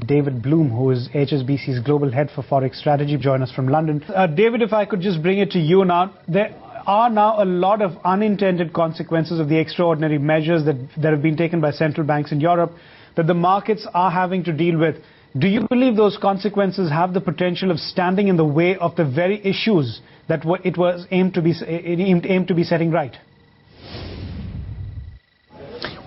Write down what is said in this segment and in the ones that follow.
David Bloom, who is HSBC's Global Head for Forex Strategy, join us from London. David, if I could just bring it to you now. There are now a lot of unintended consequences of the extraordinary measures that have been taken by central banks in Europe that the markets are having to deal with. Do you believe those consequences have the potential of standing in the way of the very issues that it was aimed to be setting right?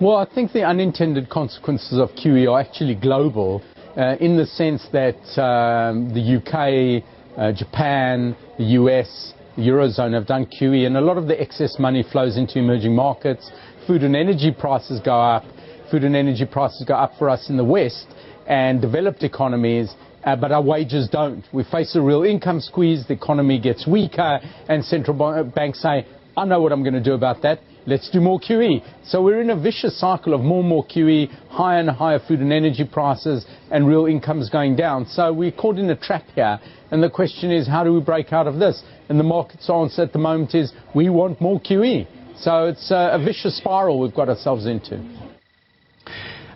Well, I think the unintended consequences of QE are actually global in the sense that the UK, Japan, the US, the Eurozone have done QE, and a lot of the excess money flows into emerging markets. Food and energy prices go up. Food and energy prices go up for us in the West and developed economies, but our wages don't. We face a real income squeeze, the economy gets weaker, and central banks say, I know what I'm going to do about that. Let's do more QE. So we're in a vicious cycle of more and more QE, higher and higher food and energy prices, and real incomes going down. So we're caught in a trap here. And the question is, how do we break out of this? And the market's answer at the moment is, we want more QE. So it's a vicious spiral we've got ourselves into.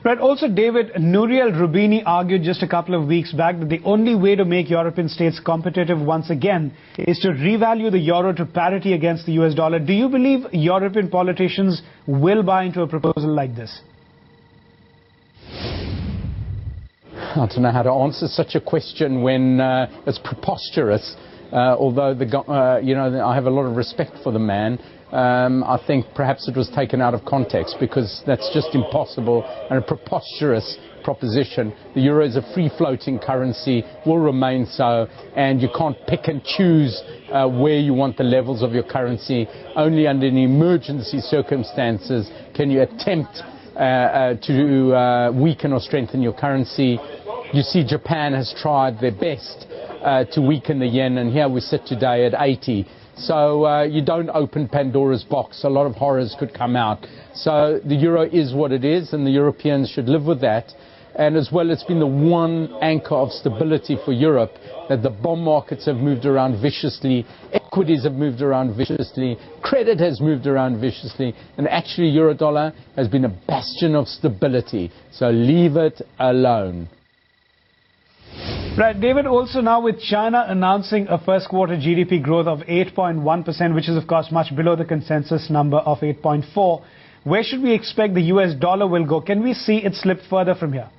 Right. Also, David, Nouriel Roubini argued just a couple of weeks back that the only way to make European states competitive once again is to revalue the euro to parity against the US dollar. Do you believe European politicians will buy into a proposal like this? I don't know how to answer such a question when it's preposterous. Although I have a lot of respect for the man. I think perhaps it was taken out of context, because that's just impossible and a preposterous proposition. The euro is a free-floating currency, will remain so, and you can't pick and choose where you want the levels of your currency. Only under emergency circumstances can you attempt to weaken or strengthen your currency. You see, Japan has tried their best to weaken the yen, and here we sit today at 80. So you don't open Pandora's box. A lot of horrors could come out. So the euro is what it is, and the Europeans should live with that. And as well, it's been the one anchor of stability for Europe, that the bond markets have moved around viciously, equities have moved around viciously, credit has moved around viciously, and actually euro-dollar has been a bastion of stability. So leave it alone. Right, David, also now with China announcing a first quarter GDP growth of 8.1%, which is of course much below the consensus number of 8.4%, where should we expect the US dollar will go? Can we see it slip further from here?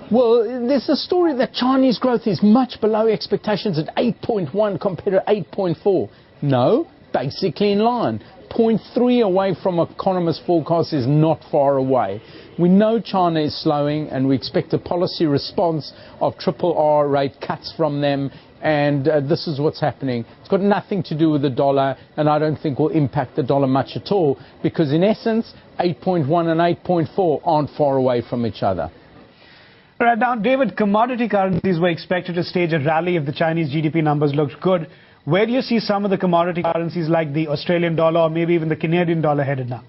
Well, there's a story that Chinese growth is much below expectations at 8.1 compared to 8.4. No, basically in line. 0.3 away from economists' forecast is not far away. We know China is slowing, and we expect a policy response of RRR rate cuts from them, and this is what's happening. It's got nothing to do with the dollar, and I don't think will impact the dollar much at all, because in essence, 8.1 and 8.4 aren't far away from each other. All right, now, David, commodity currencies were expected to stage a rally if the Chinese GDP numbers looked good. Where do you see some of the commodity currencies like the Australian dollar or maybe even the Canadian dollar headed now?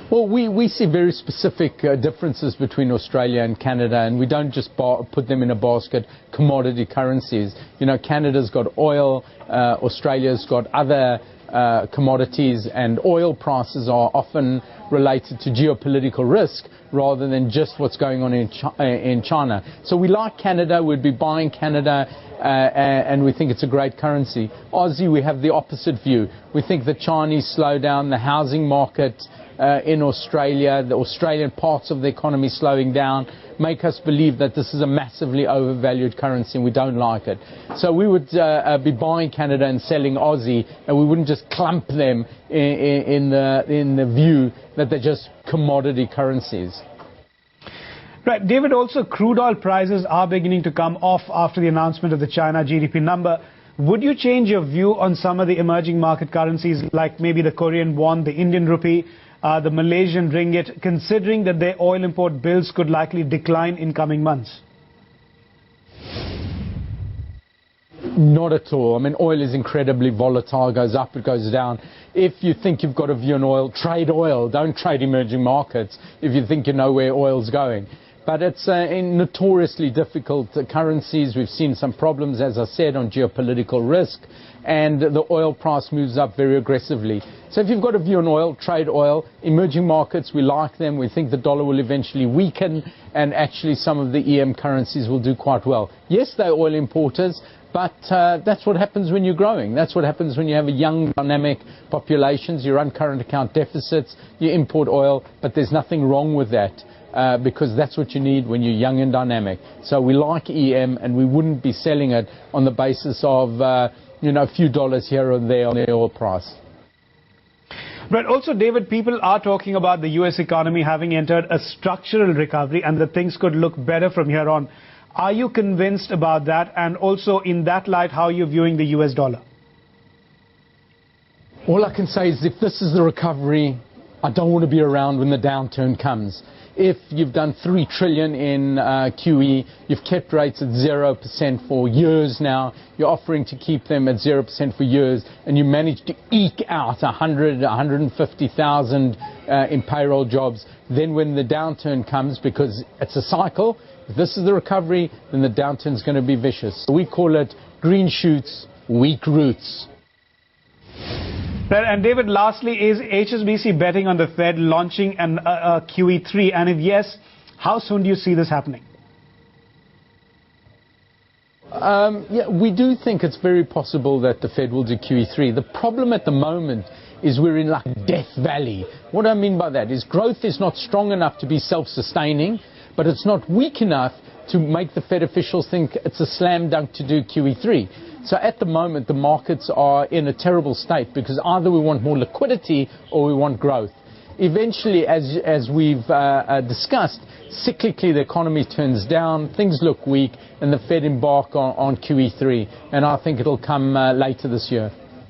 Well, we see very specific differences between Australia and Canada, and we don't just put them in a basket, commodity currencies. You know, Canada's got oil, Australia's got other commodities, and oil prices are often related to geopolitical risk rather than just what's going on in China. So we like Canada, we'd be buying Canada, and we think it's a great currency. Aussie, we have the opposite view. We think the Chinese slow down, the housing market in Australia, the Australian parts of the economy slowing down, make us believe that this is a massively overvalued currency, and we don't like it. So we would be buying Canada and selling Aussie, and we wouldn't just clump them in the view that they're just commodity currencies. Right, David, also crude oil prices are beginning to come off after the announcement of the China GDP number. Would you change your view on some of the emerging market currencies like maybe the Korean won, the Indian rupee, the Malaysian ringgit, considering that their oil import bills could likely decline in coming months? Not at all. I mean, oil is incredibly volatile, goes up, it goes down. If you think you've got a view on oil, trade oil. Don't trade emerging markets if you think you know where oil's going. But it's notoriously difficult currencies. We've seen some problems, as I said, on geopolitical risk, and the oil price moves up very aggressively. So if you've got a view on oil, trade oil, emerging markets, we like them. We think the dollar will eventually weaken, and actually some of the EM currencies will do quite well. Yes, they're oil importers, but that's what happens when you're growing. That's what happens when you have a young, dynamic populations. You run current account deficits, you import oil, but there's nothing wrong with that. Because that's what you need when you're young and dynamic. So we like EM, and we wouldn't be selling it on the basis of a few dollars here and there on the oil price. But also, David, people are talking about the U.S. economy having entered a structural recovery and that things could look better from here on. Are you convinced about that? And also, in that light, how are you viewing the U.S. dollar? All I can say is if this is the recovery, I don't want to be around when the downturn comes. If you've done $3 trillion in QE, you've kept rates at 0% for years now, you're offering to keep them at 0% for years, and you manage to eke out 150,000 in payroll jobs, then when the downturn comes, because it's a cycle, if this is the recovery, then the downturn is going to be vicious. So we call it green shoots, weak roots. And David, lastly, is HSBC betting on the Fed launching a QE3? And if yes, how soon do you see this happening? Yeah, we do think it's very possible that the Fed will do QE3. The problem at the moment is we're in like Death Valley. What I mean by that is growth is not strong enough to be self-sustaining, but it's not weak enough to make the Fed officials think it's a slam dunk to do QE3. So at the moment, the markets are in a terrible state because either we want more liquidity or we want growth. Eventually, as we've discussed, cyclically the economy turns down, things look weak, and the Fed embark on QE3. And I think it'll come later this year.